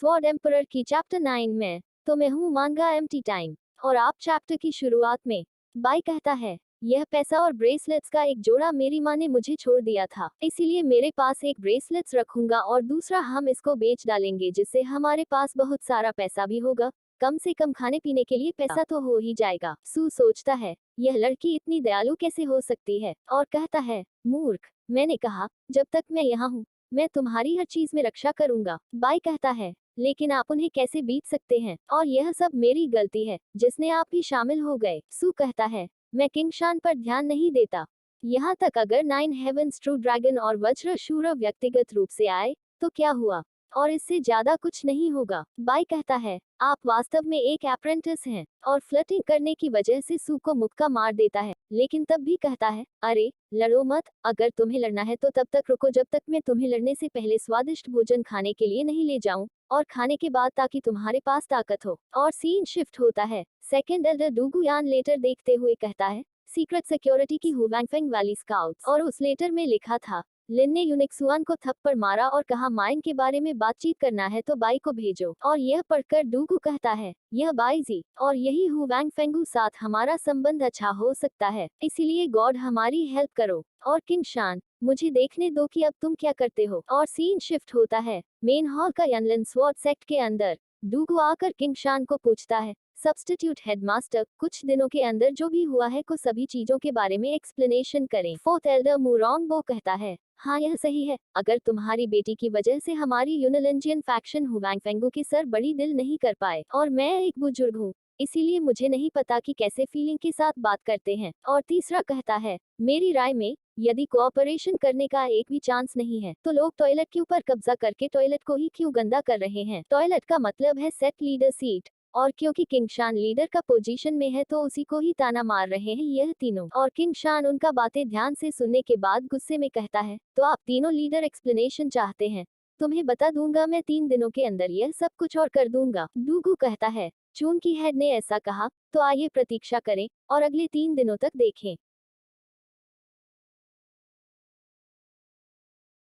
Sword emperor की chapter 9 में। तो मैं हूँ मांगा एम्प्टी टाइम और आप चैप्टर की शुरुआत में। बाई कहता है, यह पैसा और ब्रेसलेट्स का एक जोड़ा मेरी माँ ने मुझे छोड़ दिया था, इसीलिए मेरे पास एक ब्रेसलेट्स रखूंगा और दूसरा हम इसको बेच डालेंगे जिससे हमारे पास बहुत सारा पैसा भी होगा। कम से कम खाने पीने के लिए पैसा तो हो ही जाएगा। सू सोचता है, यह लड़की इतनी दयालु कैसे हो सकती है, और कहता है, मूर्ख, मैंने कहा जब तक मैं यहाँ हूँ मैं तुम्हारी हर चीज में रक्षा करूंगा। बाई कहता है, लेकिन आप उन्हें कैसे बीत सकते हैं, और यह सब मेरी गलती है जिसने आप भी शामिल हो गए। सू कहता है, मैं किंग शान पर ध्यान नहीं देता, यहाँ तक अगर 9 हेवंस ट्रू ड्रैगन और वज्र शूर व्यक्तिगत रूप से आए तो क्या हुआ, और इससे ज्यादा कुछ नहीं होगा। बाई कहता है, आप वास्तव में एक अप्रेंटिस हैं, और फ्लर्टिंग करने की वजह से सू को मुक्का मार देता है, लेकिन तब भी कहता है, अरे लड़ो मत, अगर तुम्हें लड़ना है तो तब तक रुको जब तक मैं तुम्हें लड़ने से पहले स्वादिष्ट भोजन खाने के लिए नहीं ले जाऊं, और खाने के बाद ताकि तुम्हारे पास ताकत हो। और सीन शिफ्ट होता है। सेकंड एल्डर डूगुयान लेटर देखते हुए कहता है, सीक्रेट सिक्योरिटी की हुवैंगफेंग वैली स्काउट्स, और उस लेटर में लिखा था, लिन ने यूनिक्सुआन को थप्पड़ मारा और कहा माइन के बारे में बातचीत करना है तो बाई को भेजो। और यह पढ़कर डूगू कहता है, यह बाई जी और यही हुवैंगफेंगू साथ हमारा संबंध अच्छा हो सकता है, इसीलिए गॉड हमारी हेल्प करो। और किंग शान, मुझे देखने दो कि अब तुम क्या करते हो। और सीन शिफ्ट होता है मेन हॉल का यनलिन स्वॉर्ड सेक्ट के अंदर। डूगू आकर किंग शान को पूछता है, सब्स्टिट्यूट हेडमास्टर, कुछ दिनों के अंदर जो भी हुआ है को सभी चीजों के बारे में एक्सप्लेनेशन करें। फोर्थ एल्डर मुरोंगबो कहता है, हाँ यह सही है, अगर तुम्हारी बेटी की वजह से हमारी यूनिलिंजियन फैक्शन हुवैंगफेंगू के सर बड़ी दिल नहीं कर पाए, और मैं एक बुजुर्ग हूँ, इसीलिए मुझे नहीं पता कि कैसे फीलिंग के साथ बात करते हैं। और तीसरा कहता है, मेरी राय में यदि कोऑपरेशन करने का एक भी चांस नहीं है तो लोग टॉयलेट के ऊपर कब्जा करके टॉयलेट को ही क्यों गंदा कर रहे हैं। टॉयलेट का मतलब है सेट लीडर सीट, और क्योंकि किंग शान लीडर का पोजीशन में है तो उसी को ही ताना मार रहे हैं यह तीनों। और किंग शान उनका बातें ध्यान से सुनने के बाद गुस्से में कहता है, तो आप तीनों लीडर एक्सप्लेनेशन चाहते हैं, तुम्हें बता दूंगा मैं 3 दिनों के अंदर यह सब कुछ और कर दूंगा। डूगू कहता है, चूंकि हेड ने ऐसा कहा तो आइए प्रतीक्षा करें और अगले 3 दिनों तक देखें।